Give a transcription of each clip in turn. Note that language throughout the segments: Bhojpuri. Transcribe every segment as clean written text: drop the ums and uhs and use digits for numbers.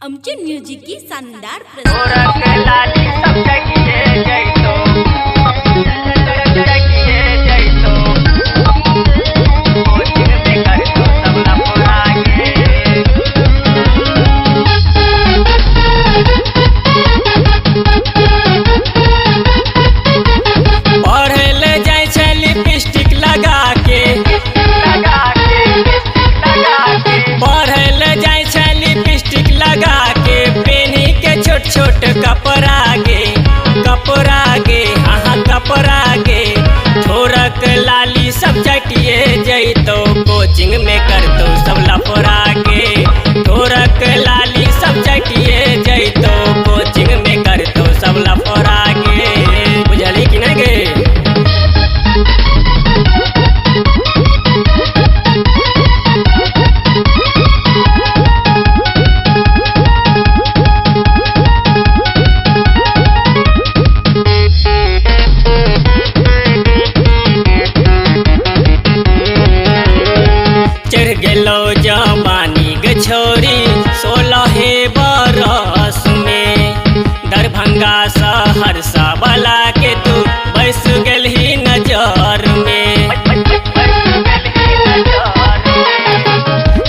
अमचन म्यूजिक की शानदार लिपस्टिक लगा के पेनी के छोट छोट कपड़ा गे हाँ कपड़ा गे ढोरक लाली सब चटिए जैतो कोचिंग में करतो सब लफड़ा गे ढोरक लाली सब चटिए जैतो कोचिंग में करतो सब लफड़ा गे बुझली कि नहीं गे। चढ़ गेलो जवानी गे छोरी 16 बरस में दरभंगा सहरसा वाला के तू बैस गेलही नजर में।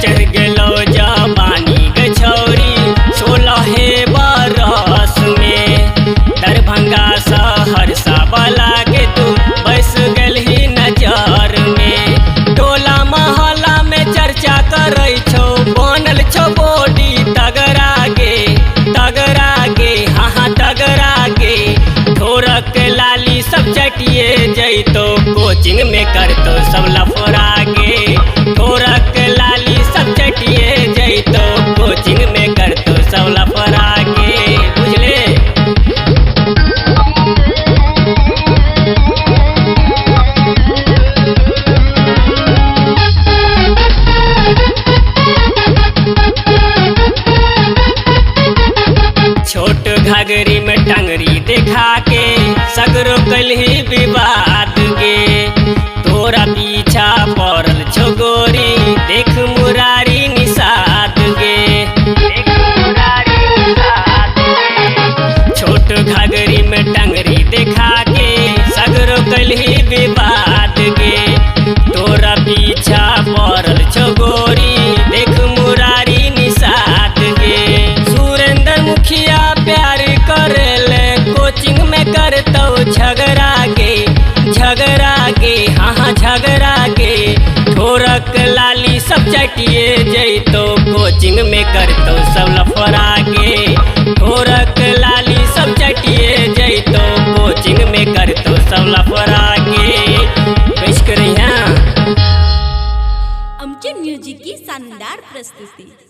चढ़ गेलो जवानी गे छोरी 16 बरस में दरभंगा सहरसा वाला के तू बैस गेलही नजर में। टोला महला में चर्चा करै छौ बनल छौ बॉडी तगड़ा गे हाँ तगड़ा गे ढोरक लाली सब चटिए जैतो कोचिंग में करतो सब लफड़ा गे ढोरक लाली सब चटिए जैतो कोचिंग में करतो सब लफड़ा गे बुझले। छोट घाघरी में टंगरी देखा के सगरो कलही विवाद गे तोरा पीछा पड़ल छोगोरी देख मुरारी निषाद गे। छोट घाघरी में टंगरी देखा के सगरो कलही विवाद गे तोरा पीछा पड़ल छोगोरी देख मुरारी निषाद गे। सुरेंद्र मुखिया प्यार करेले कोचिंग में करतो झगड़ा गे हाँ झगड़ा गे ढोरक लाली सब चटिए जैतो कोचिंग में करतो सब लफड़ा गे ढोरक लाली सब चटिए जैतो कोचिंग में करतो सब लफड़ा गे बेच करी। अमचन म्यूजिक की शानदार प्रस्तुति।